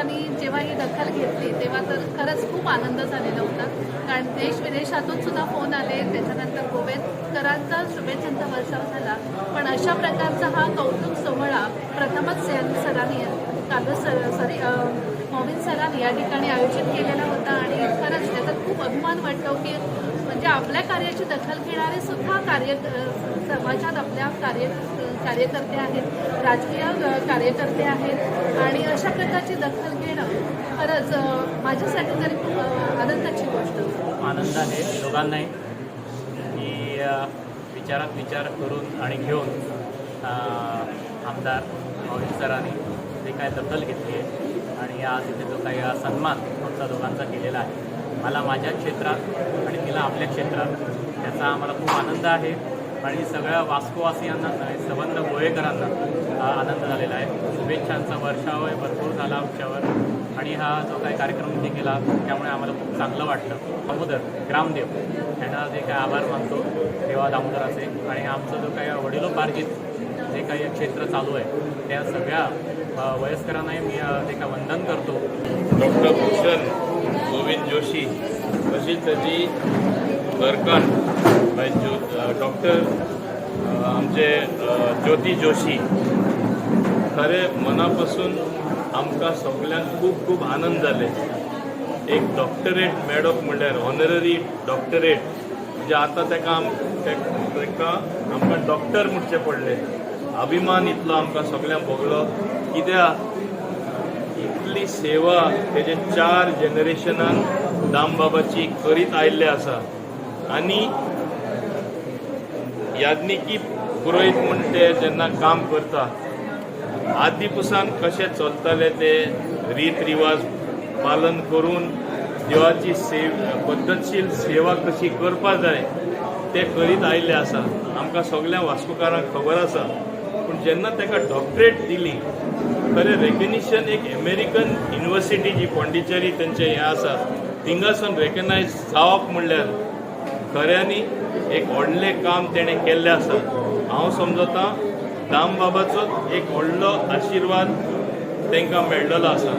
पोलिसांनी जेव्हा ही दखल घेतली तेव्हा तर खरंच खूप आनंद झालेला होता. कारण देश विदेशातून सुद्धा फोन आले. त्याच्यानंतर गोवेकरांचा शुभेच्छांचा वर्षाव झाला. पण अशा प्रकारचा हा कौतुक सोहळा प्रथमच सरांनी मोमीन सरांनी या ठिकाणी आयोजित केलेला होता आणि खरंच त्याचा खूप अभिमान वाटतो की म्हणजे आपल्या कार्याची दखल घेणारे सुद्धा समाजात आपल्या कार्यकर्ते आहेत, राजकीय कार्यकर्ते आहेत आणि अशा प्रकारची दखल घेणं खरंच माझ्यासाठी तरी खूप आनंदाची गोष्ट. आनंद आहे दोघांनाही की विचारात विचार करून आणि घेऊन आमदार मोमीन सरांनी जे काय दखल घेतली आहे आणि आज इथे जो काही सन्मान आमचा दोघांचा केलेला आहे, मला माझ्या क्षेत्रात आणि तिला आपल्या क्षेत्रात त्याचा आम्हाला खूप आनंद आहे आणि सगळ्या वास्कोवासियांना संबंध गोवेकरांना आनंद झालेला आहे. शुभेच्छांचा वर्षाव भरपूर झाला आमच्यावर आणि हा जो काही कार्यक्रम इथे केला त्यामुळे आम्हाला खूप चांगलं वाटलं. दामोदर ग्रामदेव यांना जे काही आभार मानतो देवा दामोदराचे आणि आमचं जो काही वडिलोपार्जित जे काही क्षेत्र चालू आहे त्या सगळ्या वयस्करांनाही मी ते काय वंदन करतो. डॉक्टर भूषण गोविंद जोशी तशीच त्याची घरकान डॉक्टर आमचे ज्योती जोशी खरे मनापासून आमकां सगळ्यांक खूप खूप आनंद जाले. एक डॉक्टरेट मेळप म्हणल्यार ऑनररी डॉक्टरेट म्हणजे आतां ताका आमकां डॉक्टर म्हणचे पडले. अभिमान इतलो आमकां सगळ्यांक भोगलो कित्याक इतली सेवा तेजे 4 जनरेशनान दामबाबाची करीत आयिल्ले आसा आनी याज्ञिकी पुरोहित म्हण ते जेन्ना काम करता आदी पसून कशें चलताले ते रीत रिवाज पालन करून देवाची पद्दतशीर सेवा कशी करपा जाय ते करीत आयिल्ले आसा. आमकां सगळ्या वास्कोकारांक खबर आसा. पूण जेन्ना ताका डॉक्टरेट दिली खरें रेकग्निशन एक अमेरिकन युनिवर्सिटी जी पॉंडिचेरी तेंचें हें आसा थिंगासून रेकग्नायज जावप म्हणल्यार खऱ्यांनी एक व्हडलें काम तेणें केल्लें आसा. हांव समजतां दामबाबाचो एक व्हडलो आशिर्वाद तांकां मेळ्ळलो आसा.